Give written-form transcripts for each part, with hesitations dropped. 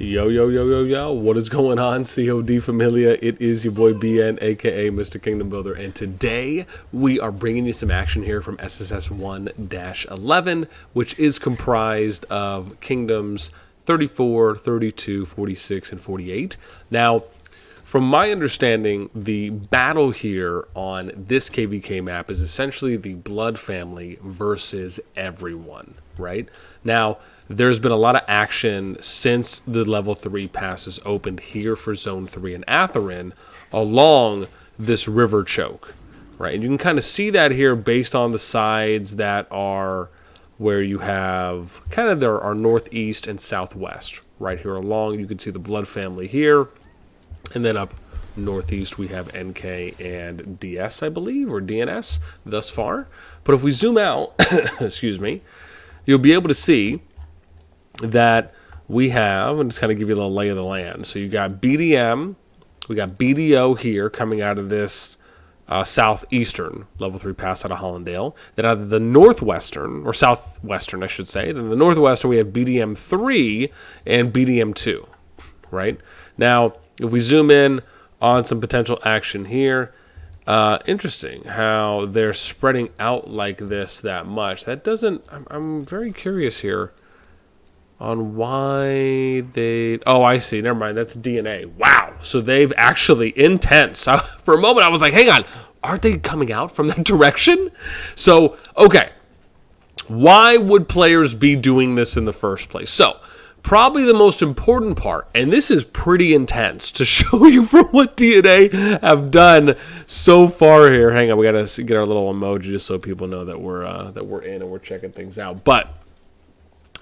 Yo, yo, yo, yo, yo. What is going on, CoD Familia? It is your boy BN, aka Mr. Kingdom Builder, and today we are bringing you some action here from SSS1-11, which is comprised of kingdoms 34, 32, 46, and 48. Now, from my understanding, the battle here on this KVK map is essentially the Blood family versus everyone, right? Now, there's been a lot of action since the level 3 passes opened here for Zone 3 in Atherin along this river choke, right? And you can kind of see that here based on the sides that are where you have kind of there are northeast and southwest right here along. You can see the Blood family here, and then up northeast we have NK and DS, I believe, or DNS thus far. But if we zoom out, excuse me, you'll be able to see that we have, and just kind of give you a little lay of the land. So you got BDM, we got BDO here coming out of this southeastern level 3 pass out of Hollandale. Then out of the northwestern, or southwestern, I should say. Then the northwestern, we have BDM 3 and BDM 2, right? Now, if we zoom in on some potential action here, interesting how they're spreading out like this that much. That doesn't, I'm very curious here on why they... Oh, I see. Never mind. That's DNA. Wow. So they've actually... Intense. For a moment, I was like, hang on. Aren't they coming out from that direction? So, okay. Why would players be doing this in the first place? So, probably the most important part, and this is pretty intense to show you for what DNA have done so far here. Hang on. We got to get our little emoji just so people know that we're in and we're checking things out. But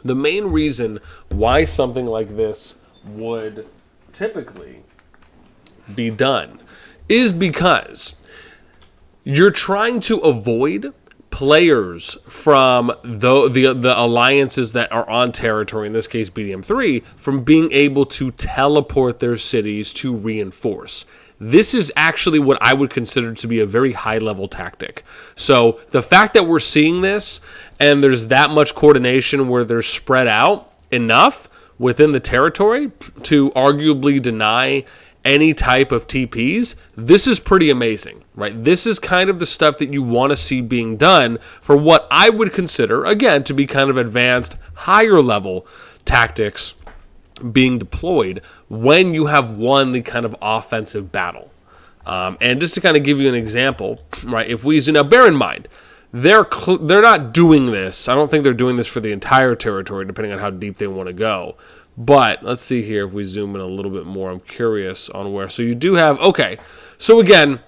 the main reason why something like this would typically be done is because you're trying to avoid players from the alliances that are on territory, in this case BDM3, from being able to teleport their cities to reinforce. This is actually what I would consider to be a very high-level tactic. So the fact that we're seeing this and there's that much coordination where they're spread out enough within the territory to arguably deny any type of TPs, this is pretty amazing, right? This is kind of the stuff that you want to see being done for what I would consider, again, to be kind of advanced, higher-level tactics being deployed when you have won the kind of offensive battle. And just to kind of give you an example, right? If we now bear in mind, they're not doing this. I don't think they're doing this for the entire territory, depending on how deep they want to go. But let's see here if we zoom in a little bit more. I'm curious on where. So you do have, okay. So again,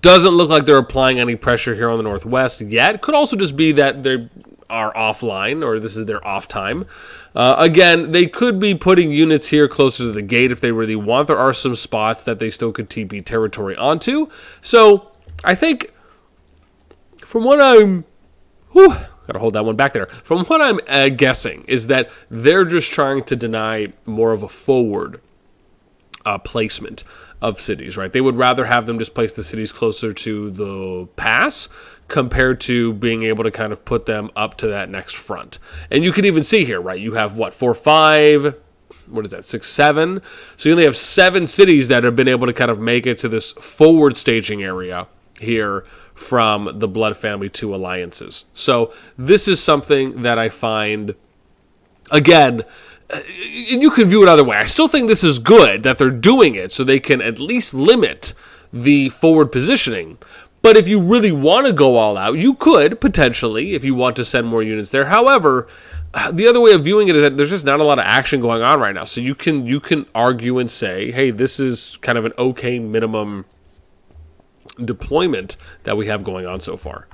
doesn't look like they're applying any pressure here on the northwest yet. It could also just be that they are offline, or this is their off time. Again, they could be putting units here closer to the gate if they really want. There are some spots that they still could TP territory onto. So I think from what I'm... gotta hold that one back there. From what I'm guessing is that they're just trying to deny more of a forward placement of cities, right? They would rather have them just place the cities closer to the pass compared to being able to kind of put them up to that next front. And you can even see here, right? You have, 4, 5... What is that, 6, 7? So you only have 7 cities that have been able to kind of make it to this forward staging area here from the Blood family to alliances. So this is something that I find, again, you can view it other way. I still think this is good that they're doing it so they can at least limit the forward positioning. But if you really want to go all out, you could potentially, if you want to send more units there. However, the other way of viewing it is that there's just not a lot of action going on right now. So you can argue and say, hey, this is kind of an okay minimum deployment that we have going on so far.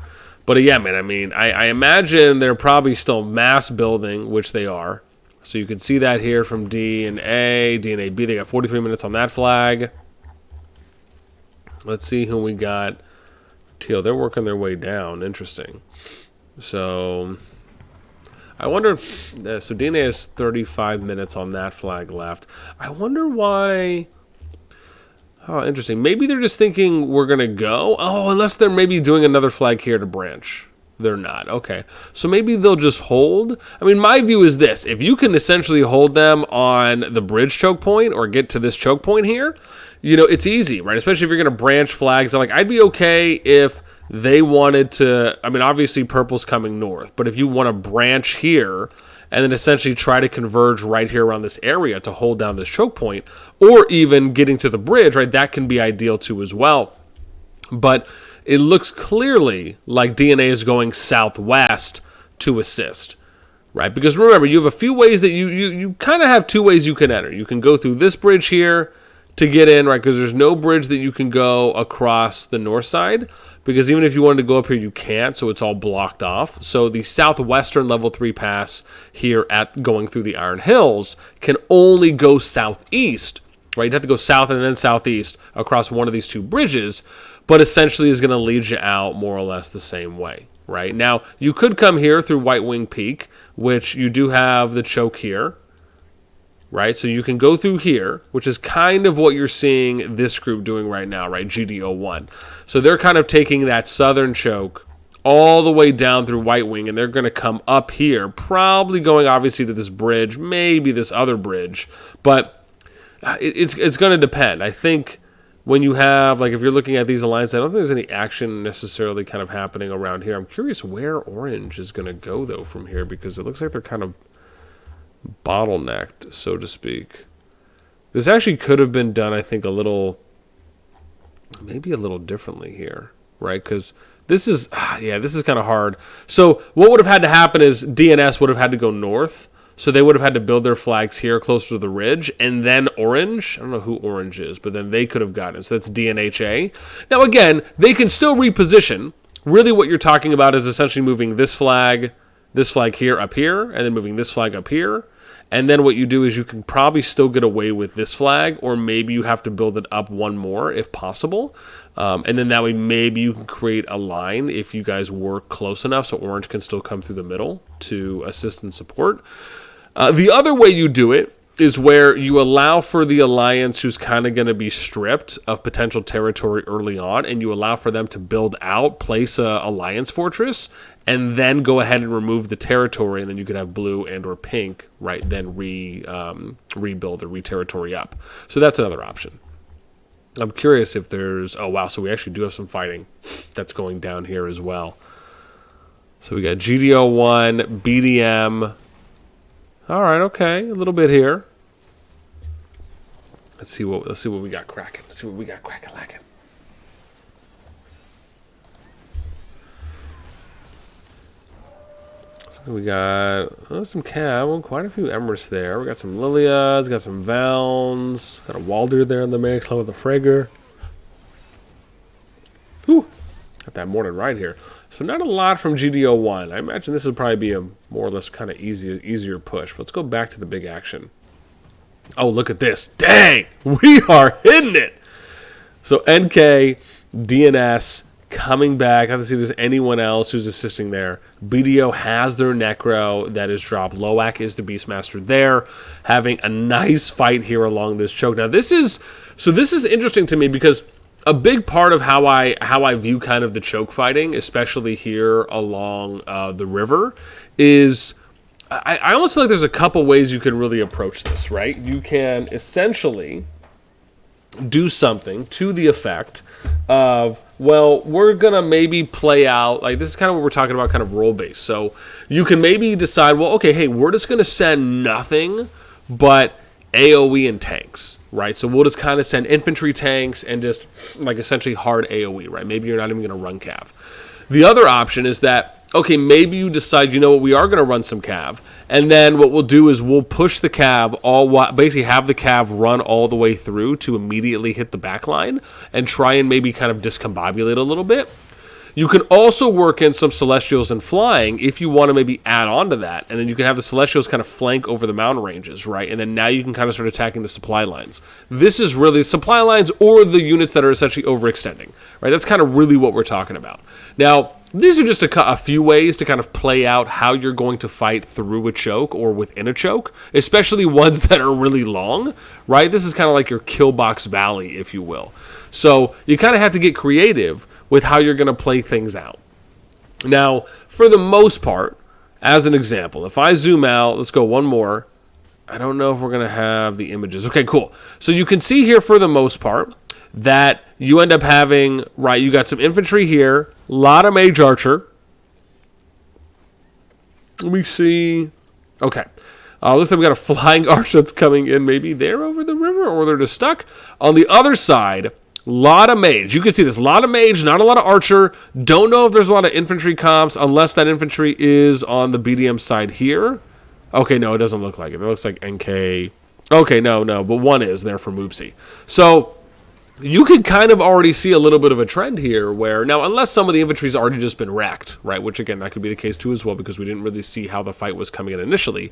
But yeah, man, I mean, I imagine they're probably still mass building, which they are. So you can see that here from D and A, D and A B. They got 43 minutes on that flag. Let's see who we got. Teal, they're working their way down. Interesting. So I wonder, so D and A has 35 minutes on that flag left. I wonder why. Oh, interesting. Maybe they're just thinking we're going to go. Oh, unless they're maybe doing another flag here to branch. They're not. Okay. So maybe they'll just hold. I mean, my view is this. If you can essentially hold them on the bridge choke point or get to this choke point here, you know, it's easy, right? Especially if you're going to branch flags. Like, I'd be okay if they wanted to, I mean, obviously purple's coming north, but if you want to branch here and then essentially try to converge right here around this area to hold down this choke point, or even getting to the bridge, right, that can be ideal too as well. But it looks clearly like DNA is going southwest to assist, right? Because remember, you have a few ways that you kind of have two ways you can enter. You can go through this bridge here to get in, right? Because there's no bridge that you can go across the north side, because even if you wanted to go up here, you can't, so it's all blocked off. So the southwestern level 3 pass here at going through the Iron Hills can only go southeast, right? You'd have to go south and then southeast across one of these two bridges, but essentially is going to lead you out more or less the same way, right? Now, you could come here through White Wing Peak, which you do have the choke here, right? So you can go through here, which is kind of what you're seeing this group doing right now, right? GDO1. So they're kind of taking that southern choke all the way down through White Wing, and they're going to come up here, probably going obviously to this bridge, maybe this other bridge, but it's going to depend. I think when you have, like, if you're looking at these alliances, I don't think there's any action necessarily kind of happening around here. I'm curious where orange is going to go, though, from here, because it looks like they're kind of bottlenecked, so to speak. This actually could have been done, I think, maybe a little differently here, right? Because this is, this is kind of hard. So what would have had to happen is DNS would have had to go north. So they would have had to build their flags here closer to the ridge, and then orange. I don't know who orange is, but then they could have gotten it. So that's DNHA. Now, again, they can still reposition. Really what you're talking about is essentially moving this flag here up here, and then moving this flag up here. And then what you do is you can probably still get away with this flag, or maybe you have to build it up one more if possible. And then that way maybe you can create a line if you guys work close enough so orange can still come through the middle to assist and support. The other way you do it is where you allow for the alliance who's kind of going to be stripped of potential territory early on, and you allow for them to build out, place a alliance fortress, and then go ahead and remove the territory, and then you could have blue and or pink, right, then rebuild or re-territory up. So that's another option. I'm curious if there's, oh wow, so we actually do have some fighting that's going down here as well. So we got GDO1, BDM. All right, okay, a little bit here. Let's see what we got cracking. Let's see what we got cracking lacking. So we got some Cav, quite a few Emirates there. We got some Lilias, got some Valns, got a Walder there in the main club with a Frager. Whew, got that morning right here. So not a lot from GDO1. I imagine this would probably be a more or less kind of easier push. But let's go back to the big action. Oh, look at this. Dang! We are hitting it! So NK, DNS, coming back. I have to see if there's anyone else who's assisting there. BDO has their Necro that is dropped. Loak is the Beastmaster there, having a nice fight here along this choke. Now this is interesting to me because a big part of how I view kind of the choke fighting, especially here along the river, is I almost feel like there's a couple ways you can really approach this, right? You can essentially do something to the effect of, well, we're going to maybe play out, like this is kind of what we're talking about, kind of role-based. So you can maybe decide, well, okay, hey, we're just going to send nothing but AoE and tanks, right? So we'll just kind of send infantry tanks and just like essentially hard AoE, right? Maybe you're not even going to run cav. The other option is that, okay, maybe you decide, you know what, we are going to run some cav, and then what we'll do is we'll push the cav basically have the cav run all the way through to immediately hit the back line and try and maybe kind of discombobulate a little bit. You can also work in some Celestials and flying if you want to maybe add on to that, and then you can have the Celestials kind of flank over the mountain ranges, right? And then now you can kind of start attacking the supply lines. This is really supply lines or the units that are essentially overextending, right? That's kind of really what we're talking about. Now, these are just a few ways to kind of play out how you're going to fight through a choke or within a choke, especially ones that are really long, right? This is kind of like your kill box valley, if you will. So you kind of have to get creative with how you're going to play things out. Now, for the most part, as an example, if I zoom out, let's go one more. I don't know if we're going to have the images. Okay, cool. So you can see here for the most part that you end up having, right, you got some infantry here, a lot of mage archer. Let me see. Okay. Looks like we got a flying archer that's coming in maybe there over the river, or they're just stuck. On the other side, a lot of mage. You can see this. A lot of mage, not a lot of archer. Don't know if there's a lot of infantry comps, unless that infantry is on the BDM side here. Okay, no, it doesn't look like it. It looks like NK. Okay, no, but one is there for Moopsy. So you can kind of already see a little bit of a trend here where, now, unless some of the infantry's already just been wrecked, right, which, again, that could be the case too as well because we didn't really see how the fight was coming in initially.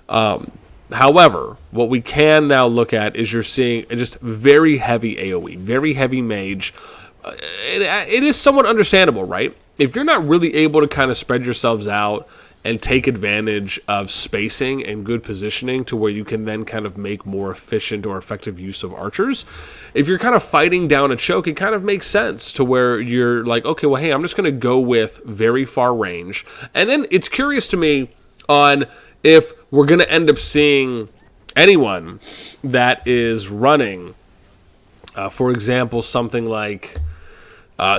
However, what we can now look at is you're seeing just very heavy AoE, very heavy mage. It is somewhat understandable, right? If you're not really able to kind of spread yourselves out and take advantage of spacing and good positioning to where you can then kind of make more efficient or effective use of archers. If you're kind of fighting down a choke, it kind of makes sense to where you're like, okay, well, hey, I'm just going to go with very far range. And then it's curious to me on if we're going to end up seeing anyone that is running, for example, something like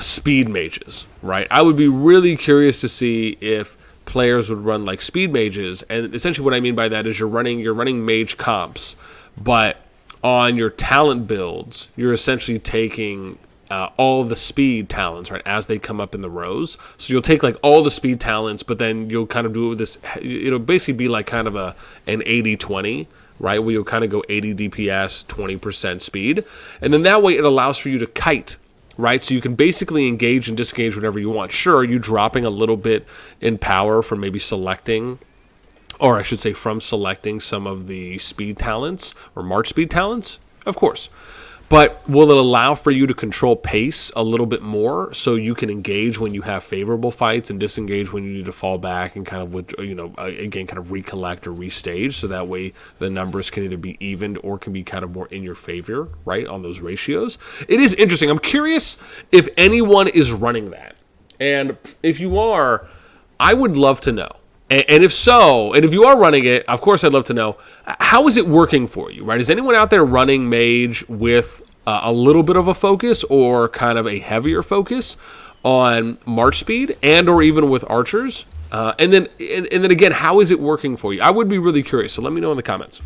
speed mages, right? I would be really curious to see if players would run like speed mages, and essentially what I mean by that is you're running mage comps, but on your talent builds, you're essentially taking all the speed talents, right, as they come up in the rows. So you'll take like all the speed talents, but then you'll kind of do this. It'll basically be like kind of an 80-20, right, where you'll kind of go 80 DPS, 20% speed, and then that way it allows for you to kite. Right, so you can basically engage and disengage whenever you want. Sure, you dropping a little bit in power from maybe selecting, or I should say from selecting some of the speed talents or march speed talents, of course. But will it allow for you to control pace a little bit more so you can engage when you have favorable fights and disengage when you need to fall back and kind of, again, kind of recollect or restage, so that way the numbers can either be evened or can be kind of more in your favor, right, on those ratios. It is interesting. I'm curious if anyone is running that. And if you are, I would love to know. And if so, and if you are running it, of course I'd love to know, how is it working for you, right? Is anyone out there running mage with a little bit of a focus or kind of a heavier focus on march speed and or even with archers? And then again, how is it working for you? I would be really curious, so let me know in the comments.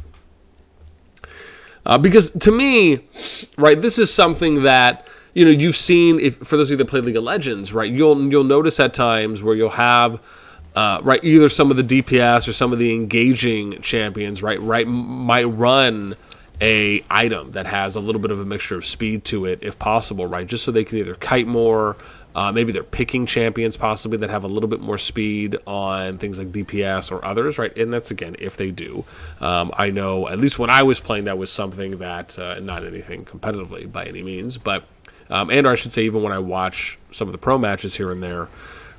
Because to me, right, this is something that, you've seen, for those of you that play League of Legends, right, you'll notice at times where you'll have right, either some of the DPS or some of the engaging champions, right, might run a item that has a little bit of a mixture of speed to it, if possible, right, just so they can either kite more. Maybe they're picking champions possibly that have a little bit more speed on things like DPS or others, right? And that's, again, if they do. I know, at least when I was playing, that was something that, not anything competitively by any means, but, and I should say even when I watch some of the pro matches here and there,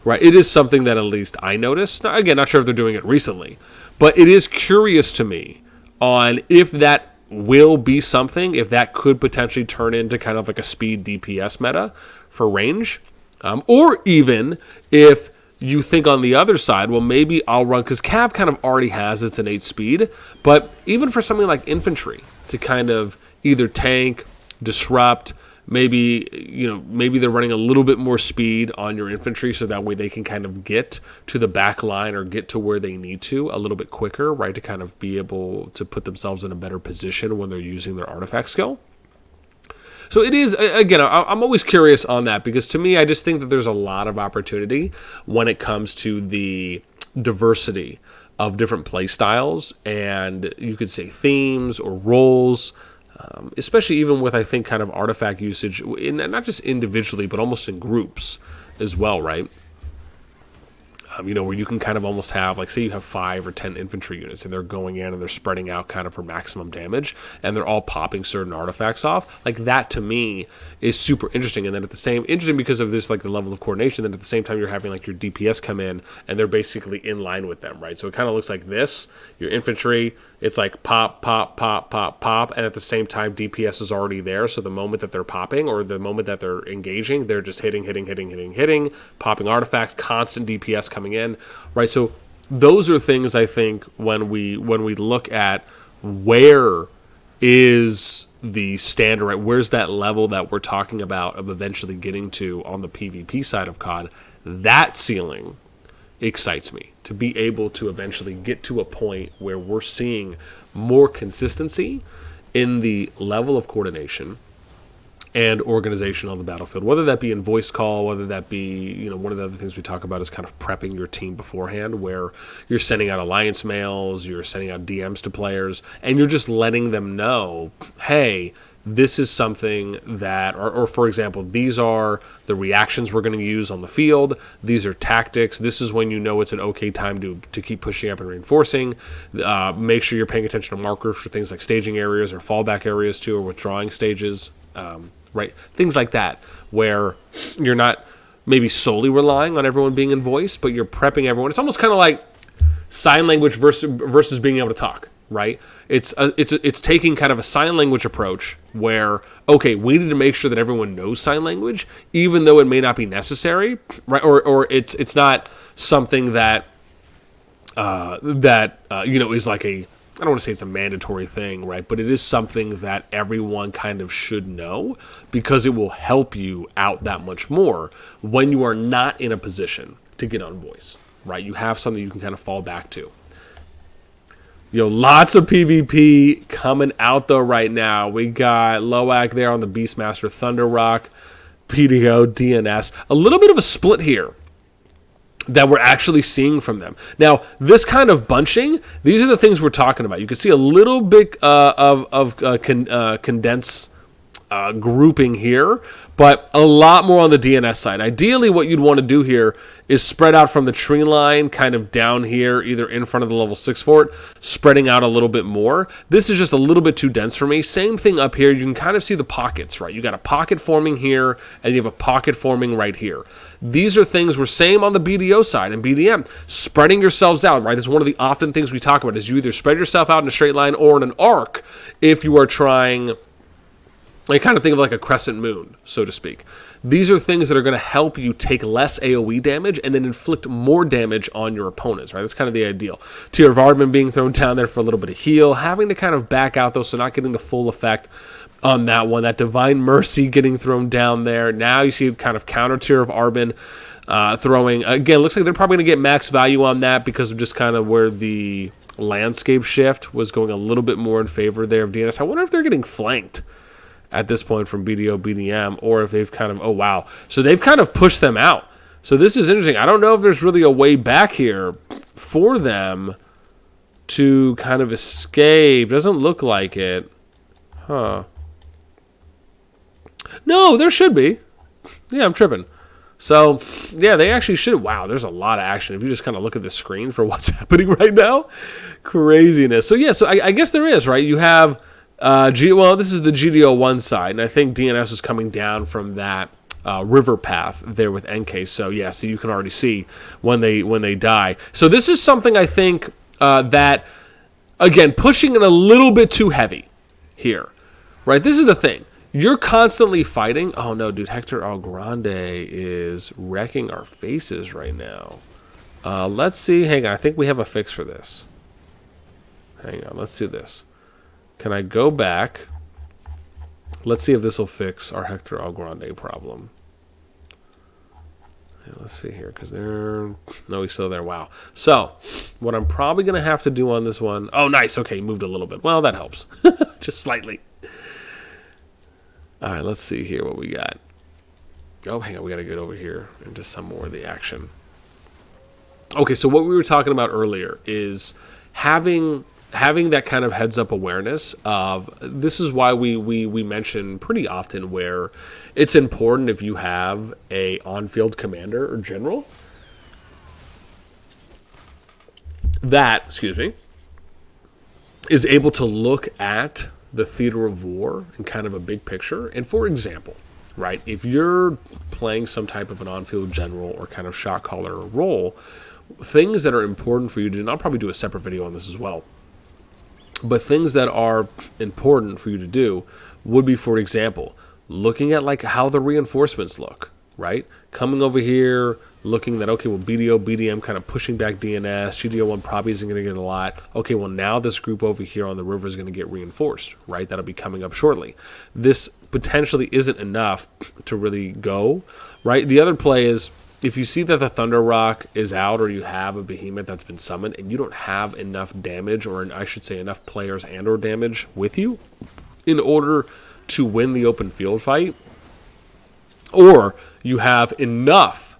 right, it is something that at least I noticed. Now, again, not sure if they're doing it recently, but it is curious to me on if that will be something, if that could potentially turn into kind of like a speed DPS meta for range, or even if you think on the other side, well, maybe I'll run, because Cav kind of already has its innate speed, but even for something like infantry to kind of either tank, disrupt, maybe they're running a little bit more speed on your infantry so that way they can kind of get to the back line or get to where they need to a little bit quicker, right, to kind of be able to put themselves in a better position when they're using their artifact skill. So it is, again, I'm always curious on that, because to me, I just think that there's a lot of opportunity when it comes to the diversity of different play styles, and you could say themes or roles, especially even with, I think, kind of artifact usage, not just individually, but almost in groups as well, right? where you can kind of almost have, like, say you have 5 or 10 infantry units and they're going in and they're spreading out kind of for maximum damage and they're all popping certain artifacts off. Like, that to me is super interesting. And then interesting because of this, like, the level of coordination, then at the same time you're having like your DPS come in and they're basically in line with them, right? So it kind of looks like this, your infantry, it's like pop, pop, pop, pop, pop, and at the same time DPS is already there. So the moment that they're popping or the moment that they're engaging, they're just hitting, popping artifacts, constant DPS coming in, right? So those are things I think when we look at where is the standard, right? Where's that level that we're talking about of eventually getting to on the PvP side of COD? That ceiling excites me, to be able to eventually get to a point where we're seeing more consistency in the level of coordination and organization on the battlefield, whether that be in voice call, whether that be, one of the other things we talk about is kind of prepping your team beforehand, where you're sending out alliance mails, you're sending out DMs to players, and you're just letting them know, hey, this is something that, or for example, these are the reactions we're going to use on the field. These are tactics. This is when you know it's an okay time to keep pushing up and reinforcing. Make sure you're paying attention to markers for things like staging areas or fallback areas too, or withdrawing stages. Right, things like that, where you're not maybe solely relying on everyone being in voice, but you're prepping everyone. It's almost kind of like sign language versus being able to talk, right? It's taking kind of a sign language approach where, okay, we need to make sure that everyone knows sign language, even though it may not be necessary, right? Or it's not something that is like a, I don't want to say it's a mandatory thing, right? But it is something that everyone kind of should know, because it will help you out that much more when you are not in a position to get on voice, right? You have something you can kind of fall back to. Lots of PvP coming out though right now. We got Loak there on the Beastmaster, Thunder Rock, PDO, DNS. A little bit of a split here that we're actually seeing from them. Now, this kind of bunching, these are the things we're talking about. You can see a little bit of condensed grouping here, but a lot more on the DNS side. Ideally, what you'd want to do here is spread out from the tree line kind of down here, either in front of the level 6 fort, spreading out a little bit more. This is just a little bit too dense for me. Same thing up here. You can kind of see the pockets, right? You got a pocket forming here, and you have a pocket forming right here. These are things we're same on the BDO side and BDM. Spreading yourselves out, right? This is one of the often things we talk about, is you either spread yourself out in a straight line or in an arc if you are trying, like, kind of think of like a crescent moon, so to speak. These are things that are going to help you take less AoE damage and then inflict more damage on your opponents, right? That's kind of the ideal. Tear of Ardman being thrown down there for a little bit of heal, having to kind of back out though, so not getting the full effect on that one. That Divine Mercy getting thrown down there. Now you see kind of counter Tear of Ardman throwing. Again, looks like they're probably going to get max value on that because of just kind of where the landscape shift was going a little bit more in favor there of DNS. I wonder if they're getting flanked at this point from BDO, BDM, or if they've kind of, oh wow. So they've kind of pushed them out. So this is interesting. I don't know if there's really a way back here for them to kind of escape. Doesn't look like it. Huh. No, there should be. Yeah, I'm tripping. So, yeah, they actually should. Wow, there's a lot of action. If you just kind of look at the screen for what's happening right now. Craziness. So, yeah, so I guess there is, right? You have, this is the GDO1 side, and I think DNS is coming down from that river path there with NK. So, yeah, so you can already see when they die. So this is something I think that, again, pushing it a little bit too heavy here, right? This is the thing. You're constantly fighting. Oh, no, dude. Hector Algrande is wrecking our faces right now. Let's see. Hang on. I think we have a fix for this. Hang on. Let's do this. Can I go back? Let's see if this will fix our Hector Algrande problem. Yeah, let's see here. Because they're... No, he's still there. Wow. So, what I'm probably going to have to do on this one... Oh, nice. Okay, he moved a little bit. Well, that helps. Just slightly. All right, let's see here what we got. Oh, hang on, we got to get over here into some more of the action. Okay, so what we were talking about earlier is having that kind of heads-up awareness of, this is why we mention pretty often where it's important if you have a on-field commander or general that, is able to look at the theater of war in kind of a big picture. And for example, right, if you're playing some type of an on-field general or kind of shot caller role, things that are important for you to do, and I'll probably do a separate video on this as well, but things that are important for you to do would be, for example, looking at like how the reinforcements look, right? Coming over here, looking that, okay, well, BDO, BDM kind of pushing back DNS, GDO1 probably isn't going to get a lot. Okay, well, now this group over here on the river is going to get reinforced, right? That'll be coming up shortly. This potentially isn't enough to really go, right? The other play is, if you see that the Thunder Rock is out, or you have a behemoth that's been summoned and you don't have enough damage, or I should say enough players and or damage with you in order to win the open field fight, or you have enough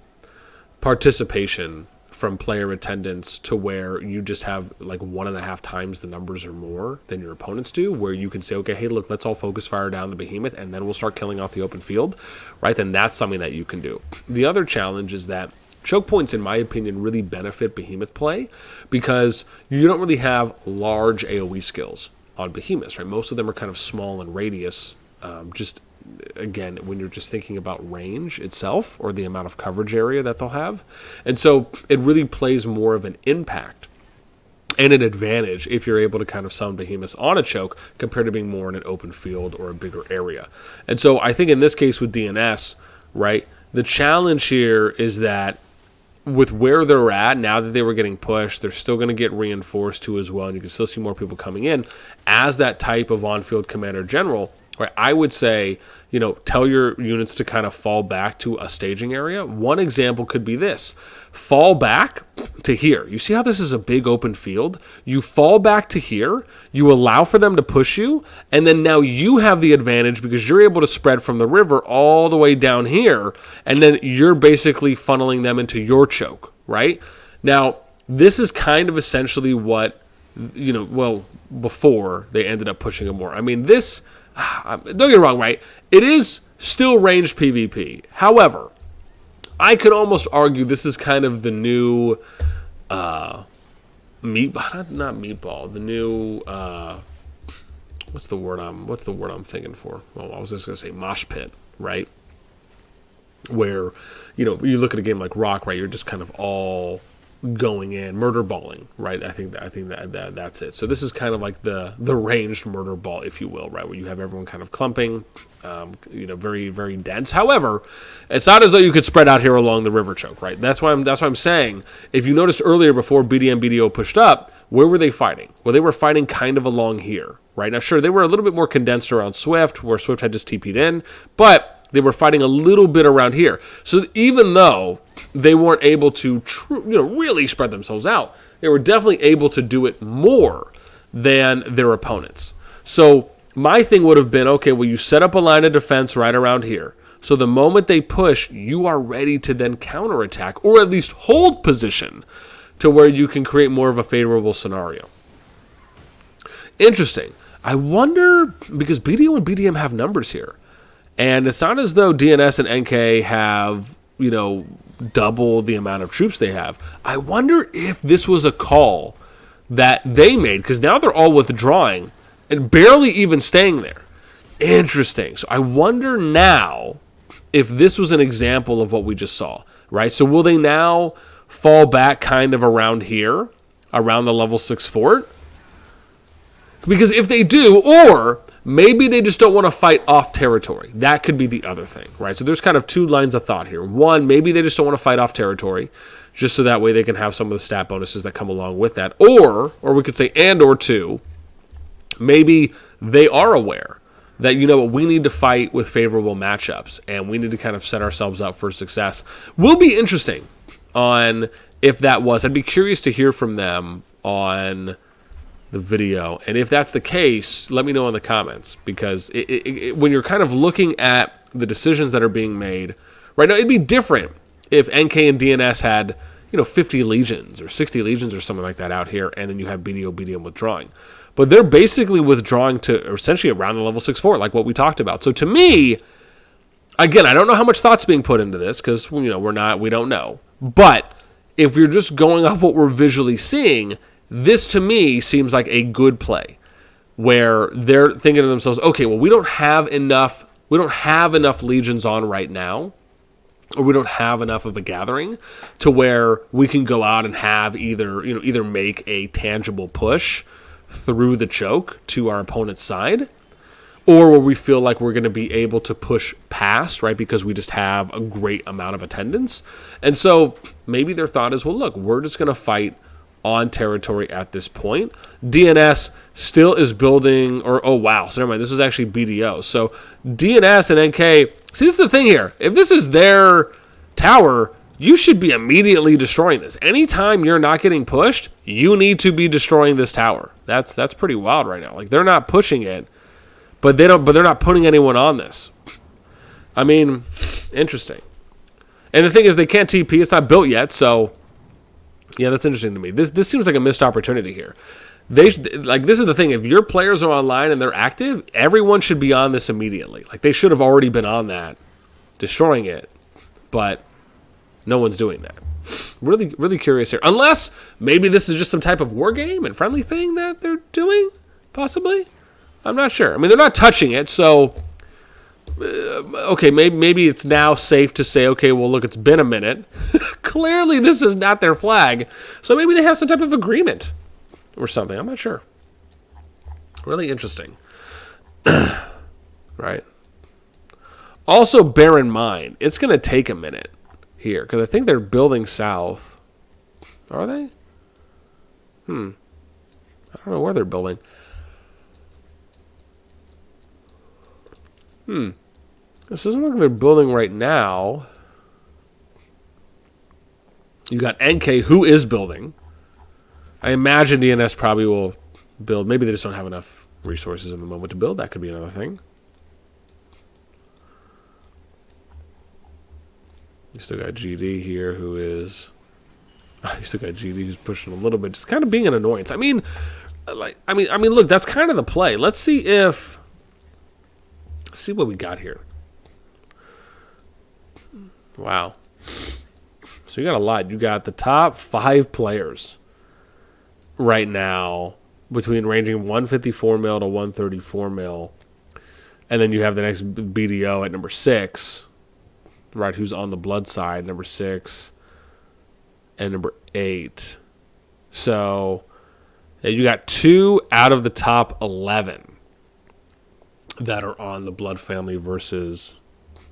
participation from player attendance to where you just have like 1.5 times the numbers or more than your opponents do, where you can say, okay, hey, look, let's all focus fire down the behemoth and then we'll start killing off the open field, right? Then that's something that you can do. The other challenge is that choke points, in my opinion, really benefit behemoth play because you don't really have large AoE skills on behemoths, right? Most of them are kind of small in radius, just again, when you're just thinking about range itself or the amount of coverage area that they'll have. And so it really plays more of an impact and an advantage if you're able to kind of summon behemoths on a choke compared to being more in an open field or a bigger area. And so I think in this case with DNS, right, the challenge here is that with where they're at, now that they were getting pushed, they're still going to get reinforced too as well, and you can still see more people coming in. As that type of on-field commander general, right, I would say, tell your units to kind of fall back to a staging area. One example could be this. Fall back to here. You see how this is a big open field? You fall back to here, you allow for them to push you, and then now you have the advantage because you're able to spread from the river all the way down here, and then you're basically funneling them into your choke, right? Now, this is kind of essentially what, before they ended up pushing them more. I mean, this... don't get me wrong, right? It is still ranged PvP. However, I could almost argue this is kind of the new not meatball. The new what's the word I'm thinking for? Well, I was just gonna say mosh pit, right? Where you look at a game like Rock, right? You're just kind of all going in, murder balling, right? I think that's it. So this is kind of like the ranged murder ball, if you will, right? Where you have everyone kind of clumping, very, very dense. However, it's not as though you could spread out here along the river choke, right? That's why I'm saying, if you noticed earlier before BDM BDO pushed up, where were they fighting? Well, they were fighting kind of along here, right? Now, sure, they were a little bit more condensed around Swift, where Swift had just TP'd in, but they were fighting a little bit around here. So even though they weren't able to really spread themselves out, they were definitely able to do it more than their opponents. So my thing would have been, okay, well, you set up a line of defense right around here. So the moment they push, you are ready to then counterattack, or at least hold position to where you can create more of a favorable scenario. Interesting. I wonder, because BDO and BDM have numbers here. And it's not as though DNS and NK have, double the amount of troops they have. I wonder if this was a call that they made, because now they're all withdrawing and barely even staying there. Interesting. So I wonder now if this was an example of what we just saw, right? So will they now fall back kind of around here, around the level 6 fort? Because if they do, or maybe they just don't want to fight off territory. That could be the other thing, right? So there's kind of two lines of thought here. One, maybe they just don't want to fight off territory, just so that way they can have some of the stat bonuses that come along with that. Or we could say, and or two, maybe they are aware that, we need to fight with favorable matchups, and we need to kind of set ourselves up for success. Will be interesting on if that was. I'd be curious to hear from them on the video, and if that's the case, let me know in the comments, because when you're kind of looking at the decisions that are being made right now, it'd be different if NK and DNS had 50 legions or 60 legions or something like that out here, and then you have BDM withdrawing. But they're basically withdrawing to essentially around the level 6 fort, like what we talked about. So to me, again, I don't know how much thought's being put into this, because we don't know. But if you're just going off what we're visually seeing, This, to me, seems like a good play where they're thinking to themselves, okay, well, we don't have enough legions on right now, or we don't have enough of a gathering to where we can go out and have either make a tangible push through the choke to our opponent's side, or where we feel like we're going to be able to push past, right, because we just have a great amount of attendance. And so maybe their thought is, well, look, we're just going to fight on territory at this point. DNS still is building, oh wow, so never mind, this was actually BDO. So DNS and NK, see, this is the thing here. If this is their tower, you should be immediately destroying this. Anytime you're not getting pushed, you need to be destroying this tower. That's pretty wild right now. Like, they're not pushing it, but they're not putting anyone on this. I mean, interesting. And the thing is, they can't TP. It's not built yet, so yeah, that's interesting to me. This seems like a missed opportunity here. This is the thing. If your players are online and they're active, everyone should be on this immediately. Like, they should have already been on that, destroying it, but no one's doing that. Really, really curious here. Unless maybe this is just some type of war game and friendly thing that they're doing, possibly. I'm not sure. I mean, they're not touching it, so okay, maybe it's now safe to say, okay, well, look, it's been a minute. Clearly, this is not their flag, so maybe they have some type of agreement or something. I'm not sure. Really interesting. Right? Also, bear in mind, it's going to take a minute here, because I think they're building south. Are they? I don't know where they're building. This doesn't look like they're building right now. You got NK, who is building. I imagine DNS probably will build. Maybe they just don't have enough resources in the moment to build. That could be another thing. You still got GD here, who is... You still got GD who's pushing a little bit, just kind of being an annoyance. I mean, look, that's kind of the play. Let's see what we got here. Wow. So you got a lot. You got the top 5 players right now between ranging 154 mil to 134 mil. And then you have the next BDO at number 6, right, who's on the blood side, number 6 and number 8. So you got 2 out of the top 11 that are on the blood family versus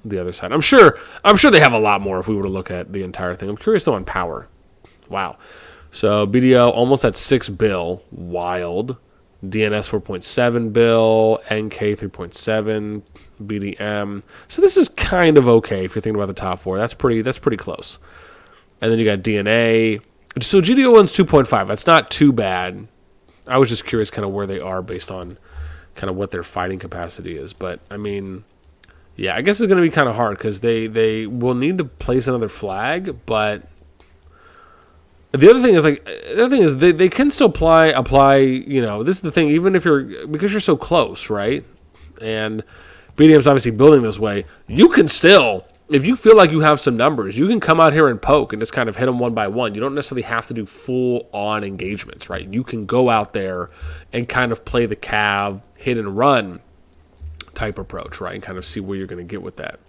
the other side. I'm sure they have a lot more if we were to look at the entire thing. I'm curious though on power. Wow. So BDO almost at 6 bill. Wild. DNS 4.7 bill. NK 3.7. BDM. So this is kind of okay if you're thinking about the top 4. That's pretty close. And then you got DNA. So GDO one's 2.5. That's not too bad. I was just curious kind of where they are based on kind of what their fighting capacity is. But, I mean, yeah, I guess it's going to be kind of hard because they will need to place another flag. But the other thing is, they can still apply, you know, this is the thing, even if because you're so close, right? And BDM's obviously building this way. You can still, if you feel like you have some numbers, you can come out here and poke and just kind of hit them one by one. You don't necessarily have to do full-on engagements, right? You can go out there and kind of play the cav, hit and run type approach, right? And kind of see where you're going to get with that.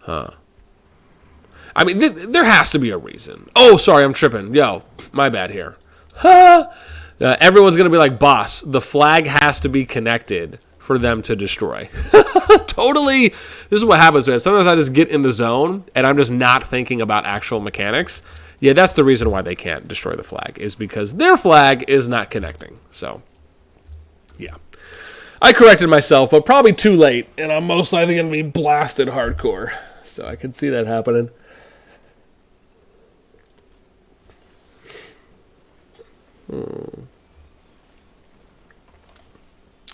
I mean, there has to be a reason. Oh, sorry, I'm tripping. Yo, my bad here. Everyone's going to be like, boss, the flag has to be connected for them to destroy. Totally. This is what happens, man. Sometimes I just get in the zone and I'm just not thinking about actual mechanics. Yeah, that's the reason why they can't destroy the flag, is because their flag is not connecting. So, yeah. I corrected myself, but probably too late, and I'm most likely going to be blasted hardcore. So I can see that happening.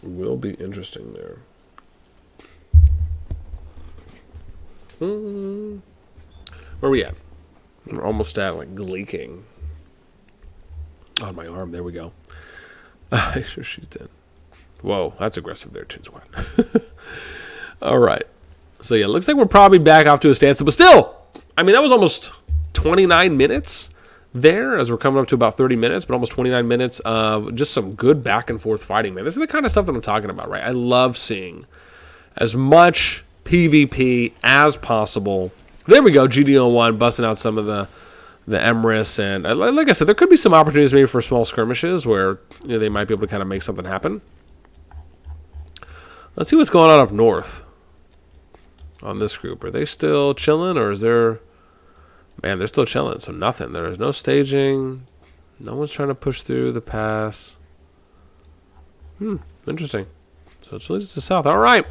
Will be interesting there. Where are we at? We're almost at like leaking on my arm. There we go. Sure, she's dead. Whoa, that's aggressive there, Tin Squad. All right. So yeah, looks like we're probably back off to a standstill, but still, I mean, that was almost 29 minutes there as we're coming up to about 30 minutes, but almost 29 minutes of just some good back and forth fighting, man. This is the kind of stuff that I'm talking about, right? I love seeing as much PvP as possible. There we go, GD01 busting out some of the Emrys, and like I said, there could be some opportunities maybe for small skirmishes where they might be able to kind of make something happen. Let's see what's going on up north on this group. Are they still chilling, or is there... Man, they're still chilling, so nothing. There is no staging. No one's trying to push through the pass. Interesting. So it's really just the south. All right.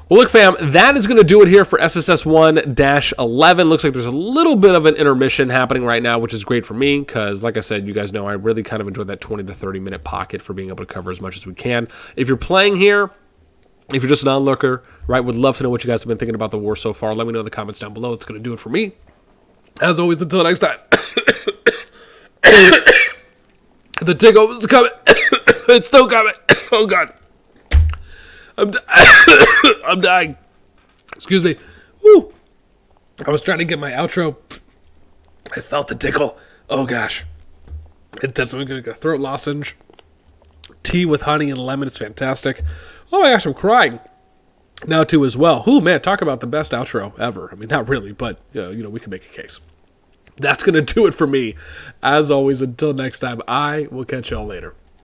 Well, look, fam, that is going to do it here for SSS1-11. Looks like there's a little bit of an intermission happening right now, which is great for me because, like I said, you guys know I really kind of enjoyed that 20 to 30-minute pocket for being able to cover as much as we can. If you're playing here, if you're just an onlooker, right, would love to know what you guys have been thinking about the war so far. Let me know in the comments down below. It's going to do it for me. As always, until next time. The tickle is coming. It's still coming. Oh, God. I'm dying. Excuse me. Woo. I was trying to get my outro. I felt the tickle. Oh, gosh. Intense. I'm going to go throat lozenge. Tea with honey and lemon is fantastic. Oh, my gosh, I'm crying. Now, too, as well. Ooh, man, talk about the best outro ever. I mean, not really, but, we can make a case. That's going to do it for me. As always, until next time, I will catch y'all later.